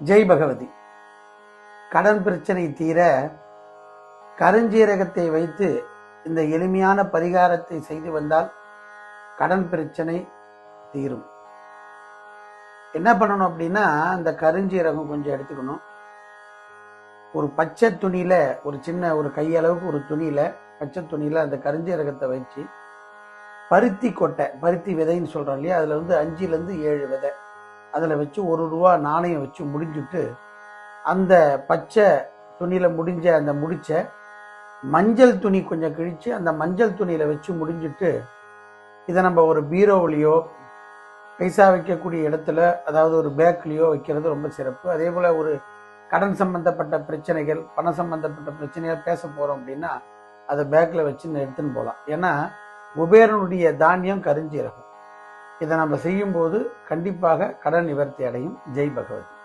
ஜெய் பகவதி. கடன் பிரச்சனை தீர கருஞ்சீரகத்தை வைத்து இந்த எளிமையான பரிகாரத்தை செய்து வந்தால் கடன் பிரச்சனை தீரும். என்ன பண்ணணும் அப்படின்னா, இந்த கருஞ்சீரகம் கொஞ்சம் எடுத்துக்கணும். ஒரு பச்சை துணியில, ஒரு சின்ன ஒரு கையளவுக்கு ஒரு துணியில, பச்சை துணியில அந்த கருஞ்சீரகத்தை வச்சு பருத்தி கொட்டை, பருத்தி விதைன்னு சொல்றோம் இல்லையா, அதுல 5 to 7 விதை அதில் வச்சு ₹1 நாணயம் வச்சு முடிஞ்சுட்டு, அந்த பச்சை துணியில் முடிஞ்ச அந்த முடிச்ச மஞ்சள் துணி கொஞ்சம் கிழிச்சு அந்த மஞ்சள் துணியில் வச்சு முடிஞ்சுட்டு, இதை நம்ம ஒரு பீரோவிலையோ பைசா வைக்கக்கூடிய இடத்துல, அதாவது ஒரு பேக்லேயோ வைக்கிறது ரொம்ப சிறப்பு. அதே போல் ஒரு கடன் சம்பந்தப்பட்ட பிரச்சனைகள், பணம் சம்பந்தப்பட்ட பிரச்சனைகள் பேச போகிறோம் அப்படின்னா அதை பேக்கில் வச்சு எடுத்துன்னு போகலாம். ஏன்னா குபேரனுடைய தானியம் கருஞ்சீரகம். இதை நம்ம செய்யும்போது கண்டிப்பாக கடன் நிவர்த்தி அடையும். ஜெய் பகவதி.